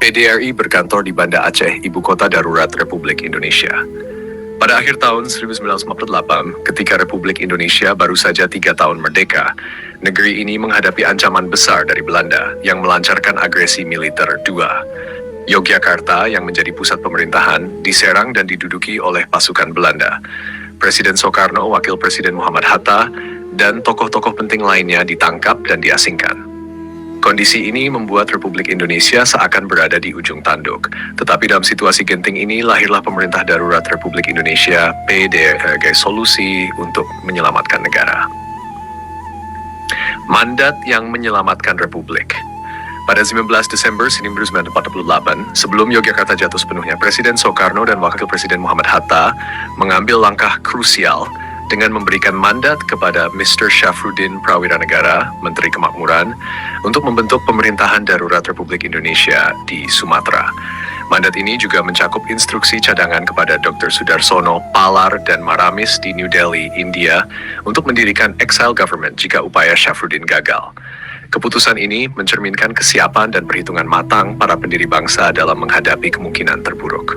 PDRI berkantor di Banda Aceh, ibu kota darurat Republik Indonesia. Pada akhir tahun 1948, ketika Republik Indonesia baru saja 3 tahun merdeka, negeri ini menghadapi ancaman besar dari Belanda yang melancarkan agresi militer II. Yogyakarta yang menjadi pusat pemerintahan diserang dan diduduki oleh pasukan Belanda. Presiden Soekarno, Wakil Presiden Muhammad Hatta, dan tokoh-tokoh penting lainnya ditangkap dan diasingkan. Kondisi ini membuat Republik Indonesia seakan berada di ujung tanduk. Tetapi dalam situasi genting ini lahirlah Pemerintah Darurat Republik Indonesia (PDRI) sebagai solusi untuk menyelamatkan negara. Mandat yang menyelamatkan Republik. Pada 19 Desember 1948, sebelum Yogyakarta jatuh sepenuhnya, Presiden Soekarno dan Wakil Presiden Muhammad Hatta mengambil langkah krusial dengan memberikan mandat kepada Mr. Syafruddin Prawiranegara, Menteri Kemakmuran, untuk membentuk Pemerintahan Darurat Republik Indonesia di Sumatera. Mandat ini juga mencakup instruksi cadangan kepada Dr. Sudarsono, Palar, dan Maramis di New Delhi, India, untuk mendirikan exile government jika upaya Syafruddin gagal. Keputusan ini mencerminkan kesiapan dan perhitungan matang para pendiri bangsa dalam menghadapi kemungkinan terburuk.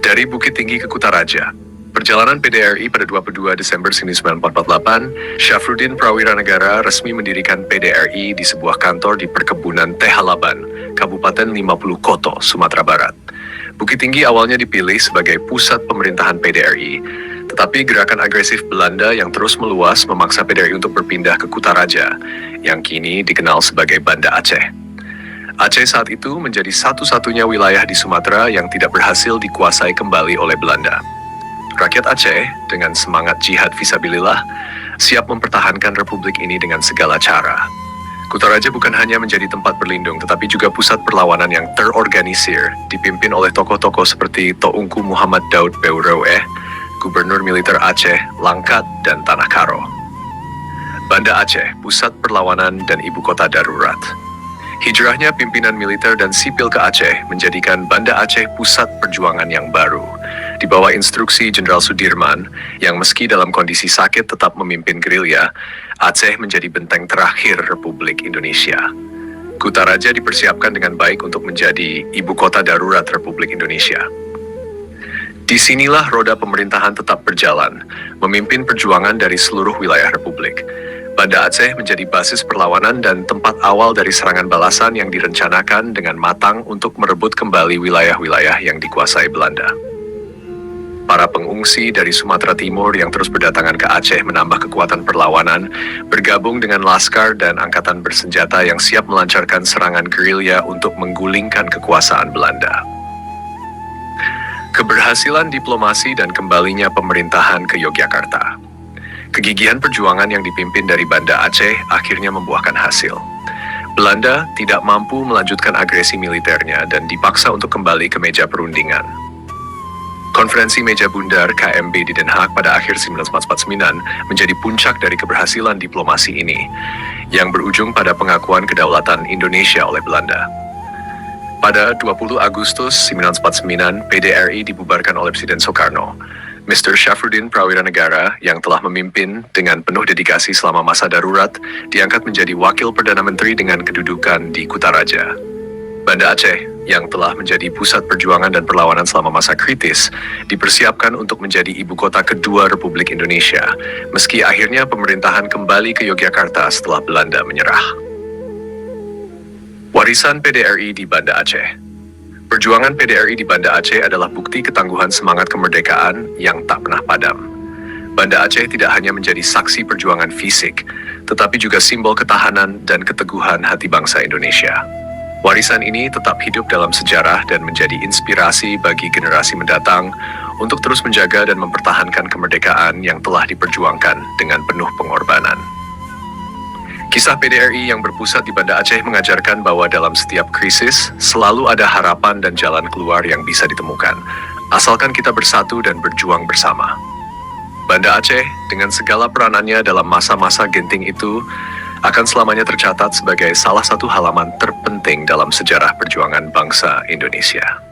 Dari Bukit Tinggi ke Kutaraja, perjalanan PDRI pada 22 Desember 1948, Syafruddin Prawiranegara resmi mendirikan PDRI di sebuah kantor di perkebunan Teh Halaban, Kabupaten 50 Koto, Sumatera Barat. Bukit Tinggi awalnya dipilih sebagai pusat pemerintahan PDRI, tetapi gerakan agresif Belanda yang terus meluas memaksa PDRI untuk berpindah ke Kutaraja, yang kini dikenal sebagai Banda Aceh. Aceh saat itu menjadi satu-satunya wilayah di Sumatera yang tidak berhasil dikuasai kembali oleh Belanda. Rakyat Aceh, dengan semangat jihad fisabilillah, siap mempertahankan republik ini dengan segala cara. Kutaraja bukan hanya menjadi tempat berlindung, tetapi juga pusat perlawanan yang terorganisir, dipimpin oleh tokoh-tokoh seperti Toungku Muhammad Daud Beuroeh, Gubernur Militer Aceh, Langkat, dan Tanah Karo. Banda Aceh, pusat perlawanan dan ibu kota darurat. Hijrahnya pimpinan militer dan sipil ke Aceh menjadikan Banda Aceh pusat perjuangan yang baru. Di bawah instruksi Jenderal Sudirman, yang meski dalam kondisi sakit tetap memimpin gerilya, Aceh menjadi benteng terakhir Republik Indonesia. Kutaraja dipersiapkan dengan baik untuk menjadi ibu kota darurat Republik Indonesia. Disinilah roda pemerintahan tetap berjalan, memimpin perjuangan dari seluruh wilayah Republik. Banda Aceh menjadi basis perlawanan dan tempat awal dari serangan balasan yang direncanakan dengan matang untuk merebut kembali wilayah-wilayah yang dikuasai Belanda. Para pengungsi dari Sumatera Timur yang terus berdatangan ke Aceh menambah kekuatan perlawanan, bergabung dengan laskar dan angkatan bersenjata yang siap melancarkan serangan gerilya untuk menggulingkan kekuasaan Belanda. Keberhasilan diplomasi dan kembalinya pemerintahan ke Yogyakarta. Kegigihan perjuangan yang dipimpin dari Banda Aceh akhirnya membuahkan hasil. Belanda tidak mampu melanjutkan agresi militernya dan dipaksa untuk kembali ke meja perundingan. Konferensi Meja Bundar KMB di Den Haag pada akhir 1949 menjadi puncak dari keberhasilan diplomasi ini, yang berujung pada pengakuan kedaulatan Indonesia oleh Belanda. Pada 20 Agustus 1949, PDRI dibubarkan oleh Presiden Soekarno. Mr. Syafruddin Prawiranegara, yang telah memimpin dengan penuh dedikasi selama masa darurat, diangkat menjadi Wakil Perdana Menteri dengan kedudukan di Kutaraja. Banda Aceh, yang telah menjadi pusat perjuangan dan perlawanan selama masa kritis, dipersiapkan untuk menjadi ibu kota kedua Republik Indonesia, meski akhirnya pemerintahan kembali ke Yogyakarta setelah Belanda menyerah. Warisan PDRI di Banda Aceh. Perjuangan PDRI di Banda Aceh adalah bukti ketangguhan semangat kemerdekaan yang tak pernah padam. Banda Aceh tidak hanya menjadi saksi perjuangan fisik, tetapi juga simbol ketahanan dan keteguhan hati bangsa Indonesia. Warisan ini tetap hidup dalam sejarah dan menjadi inspirasi bagi generasi mendatang untuk terus menjaga dan mempertahankan kemerdekaan yang telah diperjuangkan dengan penuh pengorbanan. Kisah PDRI yang berpusat di Banda Aceh mengajarkan bahwa dalam setiap krisis selalu ada harapan dan jalan keluar yang bisa ditemukan, asalkan kita bersatu dan berjuang bersama. Banda Aceh, dengan segala peranannya dalam masa-masa genting itu, akan selamanya tercatat sebagai salah satu halaman terpenting dalam sejarah perjuangan bangsa Indonesia.